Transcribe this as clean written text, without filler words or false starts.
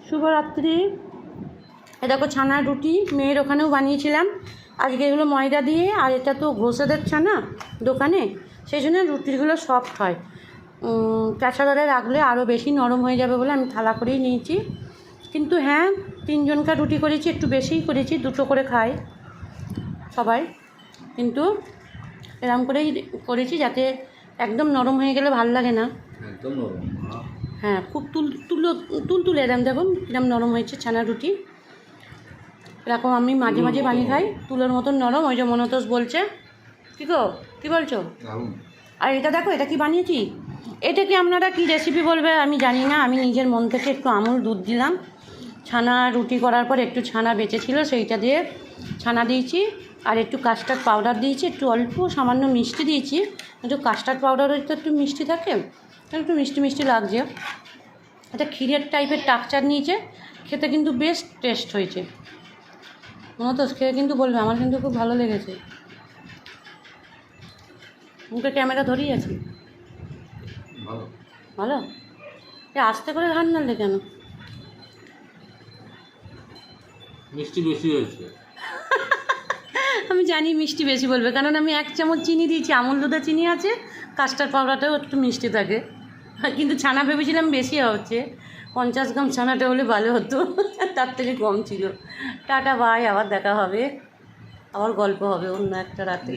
শুভরাত্রি। এ দেখো ছানার রুটি, মেয়ের ওখানেও বানিয়েছিলাম। আজকে এগুলো ময়দা দিয়ে, আর এটা তো ঘোষেদের ছানা দোকানে, সেই জন্য রুটিগুলো সফট হয়। প্রেসারে রাখলে আরও বেশি নরম হয়ে যাবে বলে আমি থালা করেই নিয়েছি। কিন্তু হ্যাঁ, 3 জনকার রুটি করেছি, একটু বেশিই করেছি, 2টো করে খাই সবাই। কিন্তু এরকম করেই করেছি যাতে একদম নরম হয়ে গেলে ভাল লাগে না। একদম নরম। হ্যাঁ, খুব তুলতুলে এরকম দেখুন এরকম নরম হয়েছে ছানার রুটি। এরকম আমি মাঝে মাঝে বানিয়ে খাই, তুলোর মতন নরম। ওই যে মনতোষ বলছে, কী বলছো? আর এটা দেখো, এটা কি বানিয়েছি, এটা কি আপনারা কি রেসিপি বলবে আমি জানি না। আমি নিজের মন থেকে একটু আমুল দুধ দিলাম, ছানা রুটি করার পর একটু ছানা বেঁচেছিল, সেইটা দিয়ে ছানা দিয়েছি, আর একটু কাস্টার্ড পাউডার দিয়েছি, একটু অল্প সামান্য মিষ্টি দিয়েছি। একটু কাস্টার্ড পাউডারের তো একটু মিষ্টি থাকে, একটু মিষ্টি মিষ্টি লাগছে। এটা ক্ষীরের টাইপের টাকচার নিয়েছে, খেতে কিন্তু বেশ টেস্ট হয়েছে। মনতোষ খেয়ে কিন্তু বলবে, আমার কিন্তু খুব ভালো লেগেছে। মুখে ক্যামেরা ধরেই আছে। ভালো। আস্তে করে ঘান নাড়লে কেন? মিষ্টি বেশি হয়েছে। আমি জানি মিষ্টি বেশি বলবে, কারণ আমি 1 চামচ চিনি দিয়েছি, আমুল দুধে চিনি আছে, কাস্টার্ড পাউডারটাও একটু মিষ্টি থাকে। কিন্তু ছানা ভেবেছিলাম বেশি হচ্ছে, 50 গ্রাম ছানাটা হলে ভালো হতো, তার থেকে কম ছিল। টাটা বাই, আবার দেখা হবে, আবার গল্প হবে অন্য একটা রাতে।